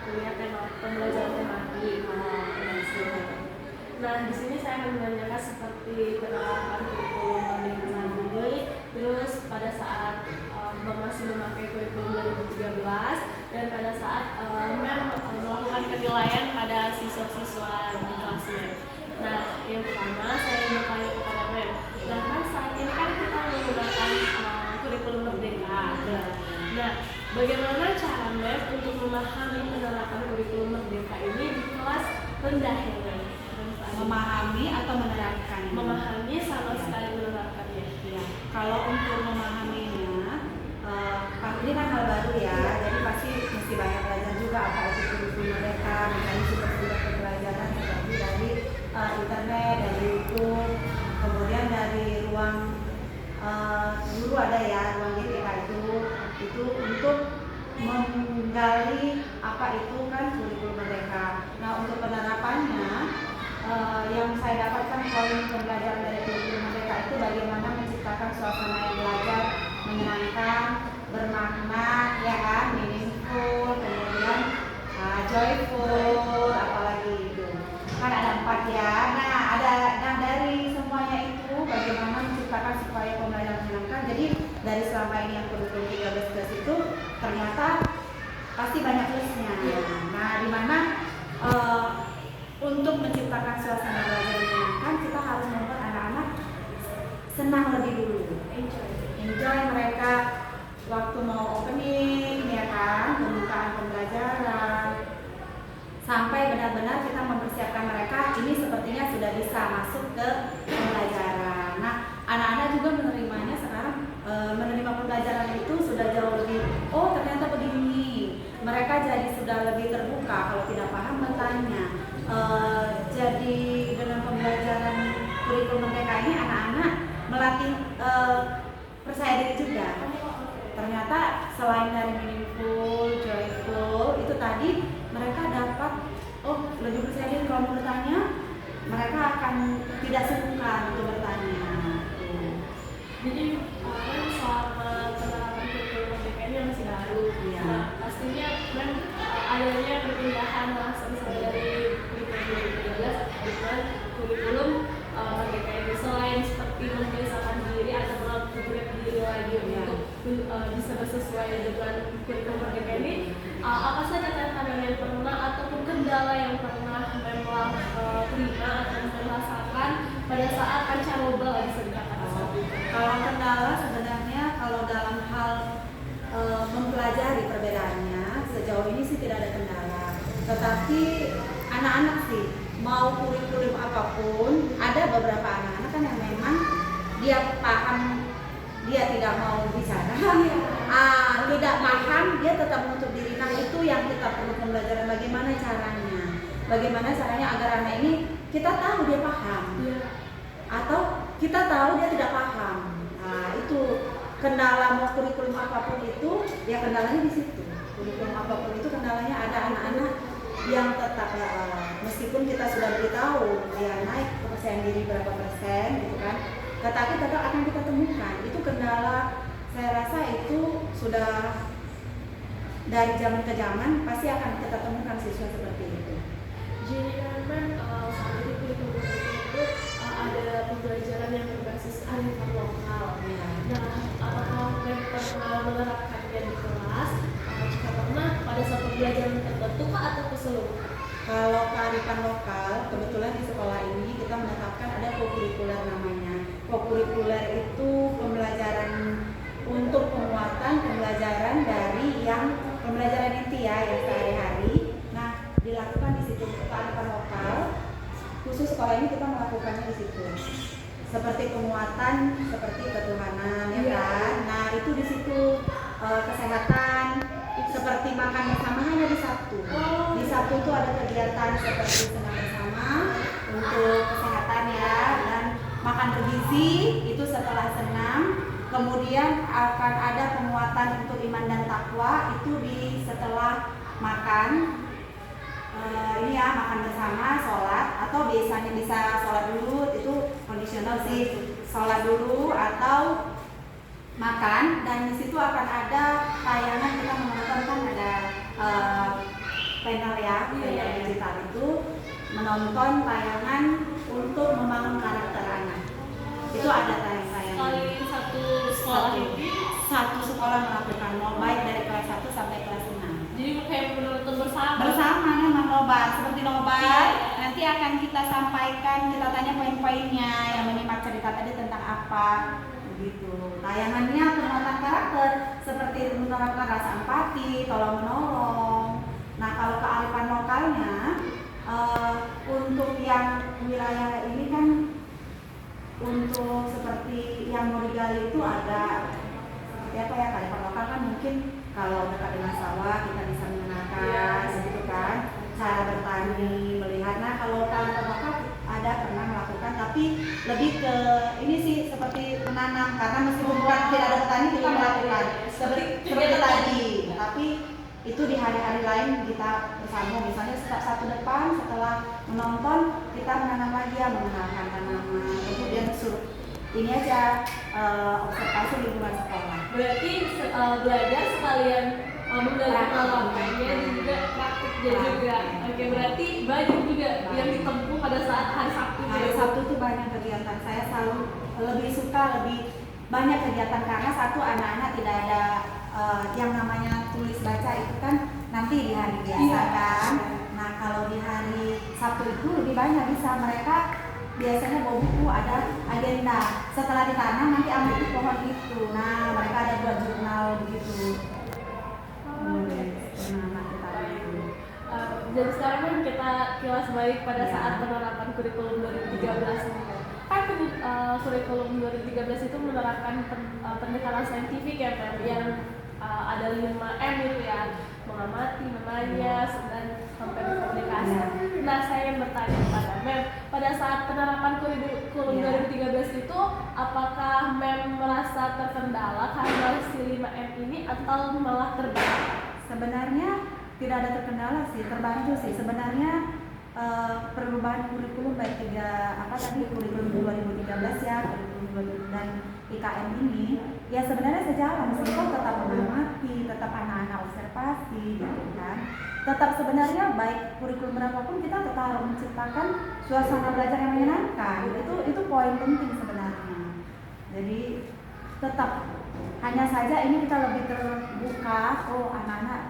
kuliah pembelajaran tematik. Nah, di sini saya akan menanyakan seperti penerapan kurikulum Merdeka ini, terus pada saat masih memakai kurikulum 2013 dan pada saat melakukan penilaian pada siswa-siswa di kelasnya. Nah, yang pertama saya ingin bertanya kepada Mem. Nah, kan saat ini kan kita menggunakan kurikulum Merdeka. Nah, bagaimana cara Mem untuk memahami penerapan kurikulum Merdeka ini di kelas rendah ya, Mem? Memahami atau menerapkan? Memahami sama sekali menerapkannya. Ya, kalau untuk memahaminya, ini kan hal baru ya, jadi pasti mesti banyak belajar juga apa itu kurikulum Merdeka, misalnya sumber-sumber pembelajaran seperti dari internet, dari YouTube, kemudian dari ruang guru ada ya, ruang GPK itu untuk menggali apa itu kan kurikulum Merdeka. Nah, untuk penerapannya, yang saya dapatkan poin pembelajaran dari kurikulum Merdeka itu bagaimana menciptakan suasana yang belajar menyenangkan, bermakna, ya kan, meaningful, kemudian joyful, apalagi itu kan ada 4 ya. Nah, dari semuanya itu bagaimana menciptakan supaya pembelajaran menyenangkan. Jadi dari selama ini yang kurikulum 13 itu ternyata pasti banyak plusnya. Nah, di mana untuk menciptakan suasana belajar menyenangkan, kita harus membuat anak-anak senang lebih dulu, enjoy mereka waktu mau opening, ya kan, pembukaan pembelajaran, sampai benar-benar kita mempersiapkan mereka ini sepertinya sudah bisa masuk ke pembelajaran. Nah, anak-anak juga menerimanya sekarang, menerima pembelajaran itu sudah jauh lebih, oh ternyata begini, mereka jadi sudah lebih terbuka, kalau tidak paham bertanya. Jadi dengan pembelajaran kurikulum Merdeka ini anak-anak melatih percaya diri juga. Ternyata selain dari meaningful, joyful, itu tadi mereka dapat lebih percaya diri kalau bertanya, mereka akan tidak sungkan untuk bertanya. Jadi selama penerapan kurikulum Merdeka ini masih baru. Ya. Nah, pastinya kan adanya perpindahan langsung dari kurikulum 2013 dengan kurikulum Merdeka ini, selain seperti membiasakan diri atau mengupgrade diri lagi untuk bisa bersesuai dengan kurikulum Merdeka ini, apa saja tantangan yang pernah ataupun kendala yang pernah memang terima atau merasakan pada saat pancaroba bisa dikatakan seperti itu? Kalau kendala sebenarnya kalau dalam hal mempelajari perbedaannya sejauh ini sih tidak ada kendala. Tetapi anak-anak sih mau kurikulum apapun, ada beberapa anak-anak kan yang memang dia paham, dia tidak mau bicara, tidak paham, dia tetap menutup diri. Nah, itu yang kita perlu pembelajaran bagaimana caranya agar anak ini kita tahu dia paham, atau kita tahu dia tidak paham. Nah, itu kendala mau kurikulum apapun itu, ya kendalanya di situ. Kurikulum apapun itu kendalanya ada anak-anak yang tetap meskipun kita sudah beritahu ya naik kepercayaan diri berapa persen gitu kan, tetapi tetap akan kita temukan itu kendala. Saya rasa itu sudah dari zaman ke zaman pasti akan kita temukan siswa seperti itu. Jadi kan saat ini kurikulum itu ada pembelajaran yang berbasis kearifan lokal. Nah, apakah pernah menerapkannya di kelas? Jika pernah, pada saat pembelajaran tertentu atau keseluruhan? Kalau kearifan lokal, kebetulan di sekolah ini kita menetapkan ada kokurikuler namanya. Kokurikuler itu pembelajaran untuk penguatan pembelajaran dari yang pembelajaran inti ya, yang sehari-hari. Nah, dilakukan di situ kearifan lokal. Khusus sekolah ini kita melakukannya di situ. Seperti penguatan, seperti ketuhanan, ya kan? Nah, itu di situ kesehatan, seperti makan bersama hanya di Sabtu. Di Sabtu itu ada kegiatan seperti senam bersama untuk kesehatan ya, dan makan bergizi itu setelah senam. Kemudian akan ada penguatan untuk iman dan takwa itu di setelah makan. Ini ya, makan bersama, sholat, atau biasanya bisa sholat dulu, itu kondisional sih, sholat dulu atau makan. Dan di situ akan ada tayangan, kita menonton kan ada panel ya, panel Iya. digital itu menonton tayangan untuk membangun karakter anak. Itu ada tayangan. Sekali satu sekolah ini, Satu sekolah melakukan baik dari kelas 1 sampai kelas 6. jadi kayak menonton bersama. Bersama memang nobar, seperti nobar. Iya. Nanti akan kita sampaikan, kita tanya poin-poinnya yang menyimak cerita tadi tentang apa, begitu. Tayangannya penguatan karakter, seperti menerapkan rasa empati, tolong menolong. Nah, kalau kearifan lokalnya, untuk yang wilayah ini kan, untuk seperti yang mau digali itu ada seperti apa ya, kearifan lokal kan mungkin kalau dekat dengan sawah kita bisa mengenalkan, gitu kan, cara bertani, melihat. Nah, kalau kearifan lokal ada pernah melakukan, tapi lebih ke ini sih seperti menanam, karena meskipun bukan tidak ada petani kita melakukan seperti tadi, tapi itu di hari-hari lain kita bersama, misalnya satu depan setelah menonton kita menanam lagi ya, mengenalkan tanaman, kemudian suruh ini aja observasi lingkungan sekolah. Berarti belajar sekalian menggali pengalamannya dan juga praktiknya juga. Oke, berarti banyak juga yang ditempuh pada saat hari Sabtu. Hari Sabtu itu banyak kegiatan. Saya selalu lebih suka lebih banyak kegiatan karena satu, anak-anak tidak ada yang namanya tulis baca itu kan nanti di hari biasa kan. Nah, kalau di hari Sabtu itu lebih banyak bisa mereka biasanya bawa buku, ada agenda. Setelah ditanam nanti ambil di pohon itu. Nah, mereka ada buat jurnal begitu. Jadi sekarang kan kita kilas balik pada saat penerapan kurikulum 2013 ini. Kan kurikulum 2013 itu menerapkan pendekatan saintifik ya, yang ada 5M itu ya, mengamati, menanya, dan sampai berkomunikasi. Nah, saya yang bertanya kepada Mem, pada saat penerapan kurikulum 2013 itu, apakah Mem merasa terkendala karena si 5M ini atau malah terbantu? Sebenarnya tidak ada terkendala sih, terbantu sih. Sebenarnya perubahan kurikulum baik kurikulum 2013 ya, kurikulum dan IKM ini ya sebenarnya sejalan, meskipun tetap mengamati, tetap anak-anak observasi gitu kan. Tetap sebenarnya baik kurikulum berapapun kita tetap harus menciptakan suasana belajar yang menyenangkan. Itu poin penting sebenarnya. Jadi tetap, hanya saja ini kita lebih terbuka, anak-anak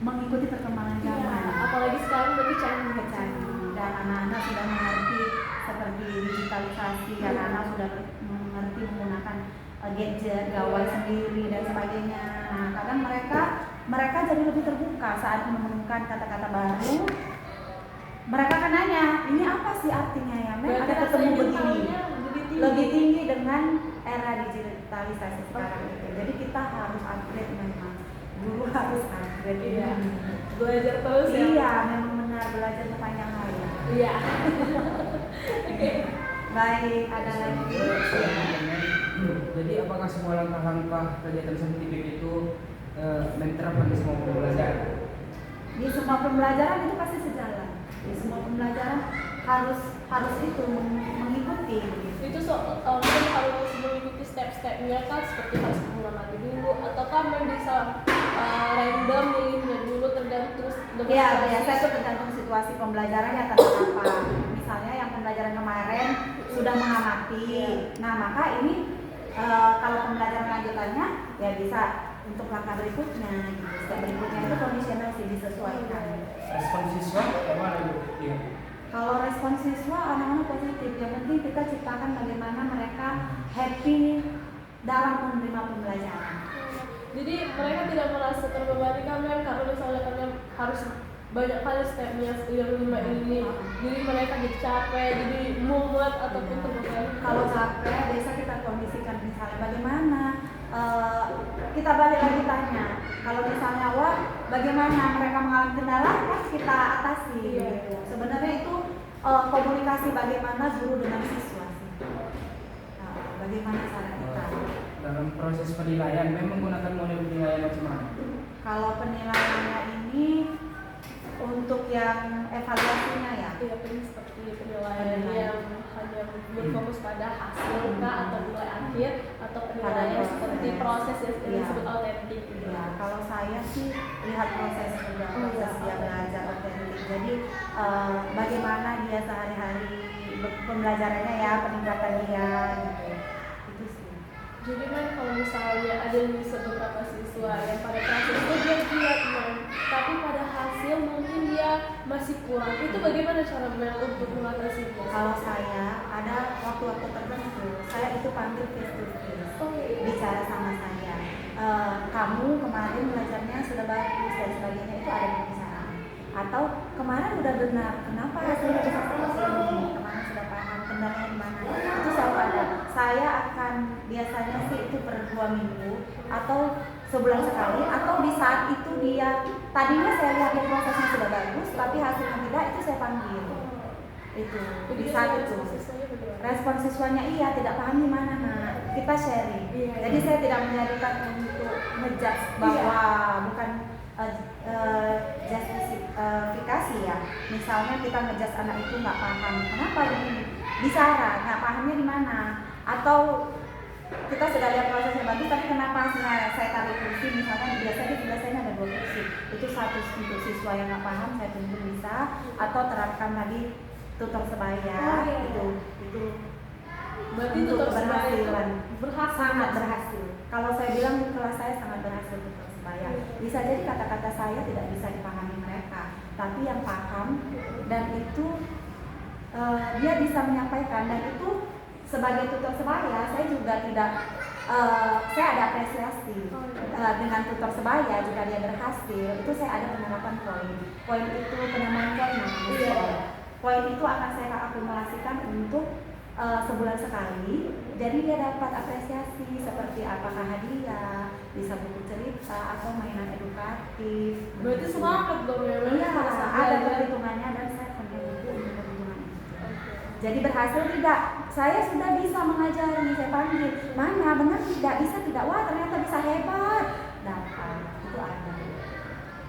mengikuti perkembangan zaman. Apalagi sekarang lebih canggih. Dan anak-anak sudah mengerti seperti digitalisasi, anak-anak sudah mengerti menggunakan gadget, gawai sendiri dan sebagainya. Nah, kadang mereka jadi lebih terbuka saat menemukan kata-kata baru. Mereka akan nanya, ini apa sih artinya ya? Ada ketemu begini. Lebih tinggi dengan era digitalisasi sekarang itu. Jadi kita harus upgrade memang. Guru harus upgrade. Iya. Belajar terus ya. Iya, memang benar, belajar sepanjang hari. Iya. Oke. Baik, ada lagi. Jadi apakah semua langkah-langkah kegiatan saintifik itu menerapkan di semua pembelajaran? Di semua pembelajaran itu pasti sejalan. Di semua pembelajaran harus itu mengikuti. Itu mungkin harus mengikuti step-stepnya kan, seperti harus mengamati dulu, ataukah bisa random milihnya dulu tergantung Ya, biasa itu tergantung situasi pembelajarannya tentang apa. Misalnya yang pembelajaran kemarin sudah mengamati. Nah, maka ini kalau pembelajaran lanjutannya ya bisa untuk langkah berikutnya. Gitu. Step berikutnya itu kondisional sih, disesuaikan. Respon siswa bagaimana Bu? Iya. Kalau respon siswa anak-anak positif, yang penting kita ciptakan bagaimana mereka happy dalam menerima pembelajaran. Jadi mereka tidak merasa terbebani kan, karena misalnya kalian harus banyak kali stepnya yang 5 ini, jadi mereka jadi capek, jadi mumet ataupun terbebani. Kalau capek, biasa kita kondisikan misalnya bagaimana, kita balik lagi tanya. Kalau misalnya bagaimana mereka mengalami kendala, kan kita atasi. Gitu. Sebenarnya itu komunikasi bagaimana guru dengan siswa sih. Bagaimana cara kita. Dalam proses penilaian, memang menggunakan model penilaian macam mana? Kalau penilaiannya ini untuk yang evaluasinya ya. Iya, seperti penilaian yang hanya berfokus pada hasil atau nilai akhir akhir atau penilaian seperti proses yang disebut autentik. Ya, kalau saya sih lihat proses juga, proses dia belajar otentik. Jadi bagaimana dia sehari-hari pembelajarannya ya, peningkatan dia gitu. Itu sih. Jadi kan kalau misalnya ada beberapa siswa yang pada proses itu dia giat man, tapi pada hasil mungkin dia masih kurang. Itu bagaimana cara Mel untuk mengatasinya? Kalau saya ada waktu-waktu tertentu, saya itu panggil face to face, bicara sama saya. Kamu kemarin belajarnya sudah bagus dan sebagainya, itu ada pembicaraan. Atau kemarin udah benar, kenapa hasilnya bisa seperti ini? Kemarin sudah paham, benarnya di mana? Itu selalu ada. Saya akan biasanya sih itu per 2 minggu atau sebulan sekali, atau di saat itu dia tadinya saya lihat dia prosesnya sudah bagus, tapi hasilnya tidak, itu saya panggil. Itu di saat itu respon siswanya iya tidak paham di mana, nah kita sharing. Jadi saya tidak menjadikan untuk ngejudge bahwa bukan justifikasi ya. Misalnya kita ngejudge anak itu nggak paham kenapa begini, bicara nggak pahamnya di mana, atau kita sudah lihat prosesnya bagus tapi kenapa saya tarik kursi, misalnya biasanya di sebelah saya ada 2 kursi, itu satu untuk siswa yang nggak paham saya tuntun bisa, atau terapkan tadi tutor sebaya. Itu berarti untuk tutor sebaya itu keberhasilan berhasil. sangat berhasil. Kalau saya bilang di kelas saya sangat berhasil tutor sebaya. Bisa jadi kata-kata saya tidak bisa dipahami mereka, tapi yang paham dan itu dia bisa menyampaikan, dan itu sebagai tutor sebaya saya juga tidak saya ada apresiasi dengan tutor sebaya jika dia berhasil. Itu saya ada penerapan poin itu penambahan poin. Poin itu akan saya akumulasikan untuk sebulan sekali, jadi dia dapat apresiasi seperti apakah hadiah, bisa buku cerita atau mainan edukatif. Berarti semangat dong ya? Iya, ada perhitungannya dan saya punya buku untuk perhitungan itu. Jadi berhasil tidak? Saya sudah bisa mengajari, saya panggil, mana benar tidak, bisa tidak, wah ternyata bisa hebat, dapat, itu ada.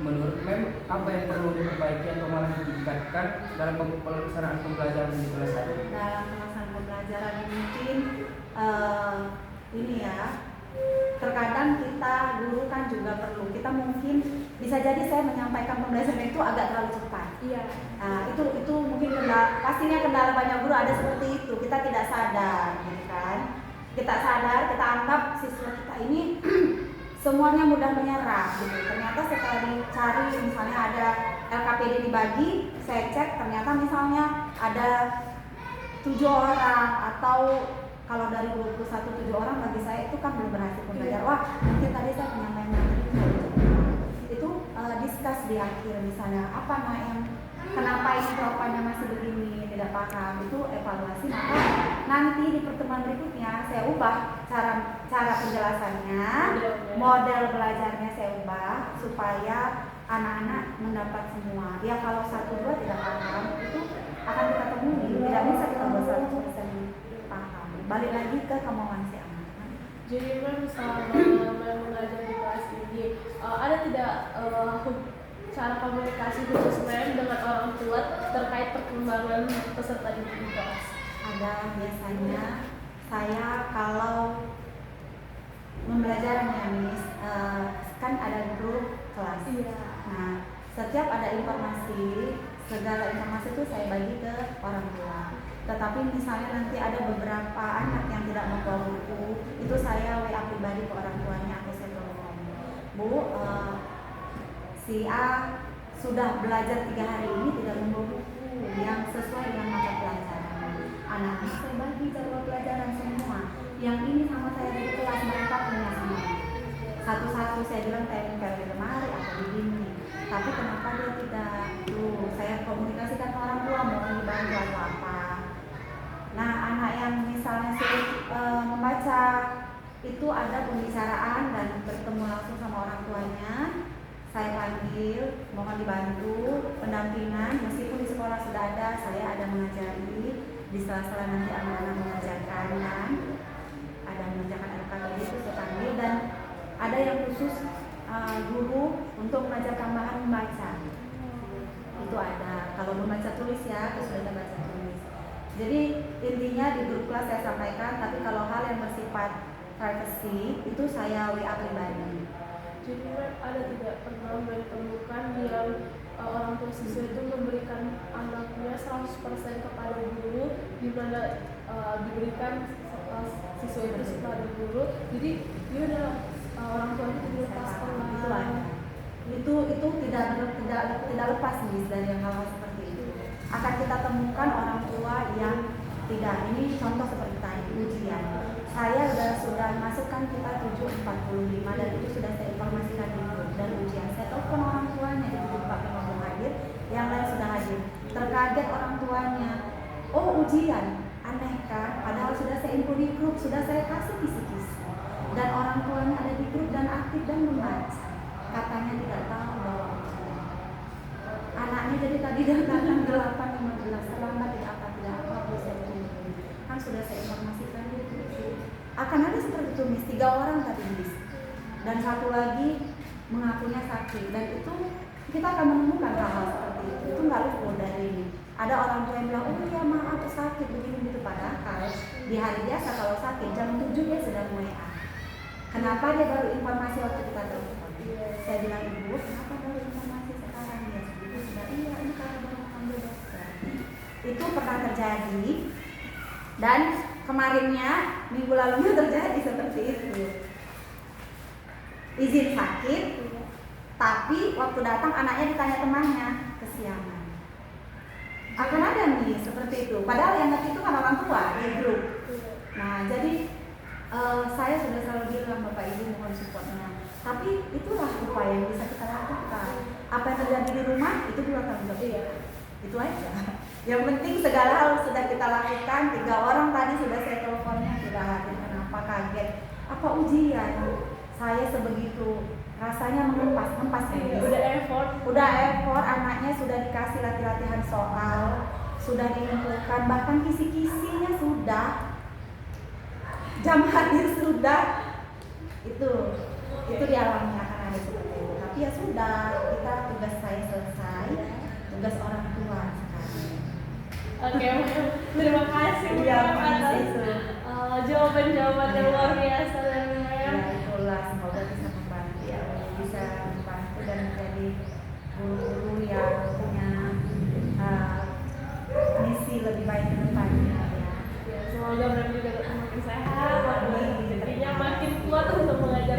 Menurut Mem, apa yang perlu diperbaiki atau malah ditingkatkan dalam pelaksanaan pembelajaran di kelas tadi? Dalam pelaksanaan pembelajaran mungkin ini ya, terkadang kita guru kan juga perlu, kita mungkin bisa jadi saya menyampaikan pembelajaran itu agak terlalu cepat. Iya. Itu mungkin pastinya kendala banyak guru ada seperti itu, kita tidak sadar, gitu kan? Kita sadar, kita anggap siswa kita ini semuanya mudah menyerah gitu. Ternyata sekali cari misalnya ada LKPD dibagi, saya cek ternyata misalnya ada 7 orang, atau kalau dari 21 7 orang bagi saya itu kan belum berhasil belajar. Wah, mungkin tadi saya penyampaian itu discuss di akhir misalnya apa yang kenapa ini jawabannya masih begini, tidak paham, itu evaluasi, maka nanti di pertemuan berikutnya saya ubah cara penjelasannya, model belajarnya saya ubah supaya anak-anak mendapat semua. Ya kalau 1-2 tidak paham itu akan kita temui, tidak bisa kita buat 100% paham. Balik lagi ke kemauan si anak. Jadi Mem selama mengajar di kelas ini ada tidak cara komunikasi khusus Mem dengan orang tua terkait perkembangan peserta didik di kelas? Ada, biasanya saya kalau pembelajaran ya Miss, kan ada grup kelas. Iya. Nah, setiap ada informasi, segala informasi itu saya bagi ke orang tua. Tetapi misalnya nanti ada beberapa anak yang tidak membawa buku, itu saya WA pribadi ke orang tuanya, atau saya telepon, Bu, si A sudah belajar 3 hari ini tidak membawa buku yang sesuai dengan mata pelajaran. Anaknya saya bagi jadwal pelajaran semua. Yang ini sama saya di kelas, mereka punya semua. Satu-satu saya bilang tempel di lemari atau di dinding. Tapi kenapa dia tidak? Saya komunikasikan ke orang tua mau dibantu atau apa. Nah, anak yang misalnya sulit membaca, itu ada pembicaraan dan bertemu langsung sama orang tuanya. Saya panggil, mohon dibantu pendampingan, meskipun di sekolah sudah ada, saya ada mengajari di sela-sela nanti anak-anak mengerjakan, kan? Ada mengerjakan LKPD itu saya panggil, dan ada yang khusus guru untuk mengajar tambahan membaca. Itu ada. Kalau membaca tulis ya, kesulitan baca tulis. Jadi intinya di grup kelas saya sampaikan, tapi kalau hal yang bersifat seleksi itu saya WA pribadi. Jadi ada tidak pernah ditemukan yang orang tua siswa itu memberikan anaknya 100% kepada guru, di mana diberikan siswa itu kepada guru, jadi dia udah orang tuanya dilepaskan Itu ada. Itu tidak lepas nih dari hal-hal seperti itu. Akan kita temukan orang tua yang tidak. Ini contoh seperti tadi ujian. Saya sudah masukkan kita 7.45 dan itu sudah saya informasikan di grup dan ujian. Saya telepon orang tuanya di grup Pak memang belum hadir, yang lain sudah hadir. Terkaget orang tuanya. Oh ujian, aneh kan? Padahal sudah saya info di grup, sudah saya kasih kisi-kisi. Dan orang tuanya ada di grup dan aktif dan membaca. Katanya tidak tahu bahwa anaknya jadi tadi datang 8.15 terlambat tidak apa saya tunggu. Kan sudah saya informasikan itu. Akan ada seperti itu mis, 3 orang tadi mis, dan satu lagi mengakunya sakit, dan itu kita akan menemukan hal-hal seperti itu nggak luput dari ini. Ada orang tua yang bilang, oh iya maaf aku sakit begini gitu, padahal di hari biasa kalau sakit jam 7 dia sudah WA. Kenapa dia baru informasi waktu kita telepon? Saya bilang ibu, kenapa baru informasi sekarang? Dia sudah iya ini kalau baru panggil dokter. Itu pernah terjadi dan kemarinnya minggu lalunya terjadi seperti itu. Izin sakit, tapi waktu datang anaknya ditanya temannya kesiangan. Akan ada nih seperti itu. Padahal yang ngerti itu kan orang tua di grup. Nah jadi saya sudah selalu bilang Bapak Ibu mohon supportnya. Tapi itulah upaya yang bisa kita lakukan. Apa yang terjadi di rumah itu juga tanggung jawab dia. Itu aja. Yang penting segala hal sudah kita lakukan. 3 orang tadi sudah saya teleponnya sudah hadir. Kenapa kaget? Apa ujian? Saya sebegitu rasanya mengempas udah effort, anaknya sudah dikasih latihan soal, sudah dikumpulkan, bahkan kisi-kisinya sudah, jam hadir sudah, itu dialami akan ada seperti itu. Tapi ya sudah, kita tugas saya selesai, tugas orang tua sekarang. Oke, terima kasih Ya, atas jawaban-jawaban yang luar biasa dan Ya itulah, semoga bisa membantu ya, bisa membantu dan menjadi guru-guru yang punya misi lebih baik ke depannya ya. Semoga mereka juga makin sehat, Amin. jadinya makin kuat untuk mengajar.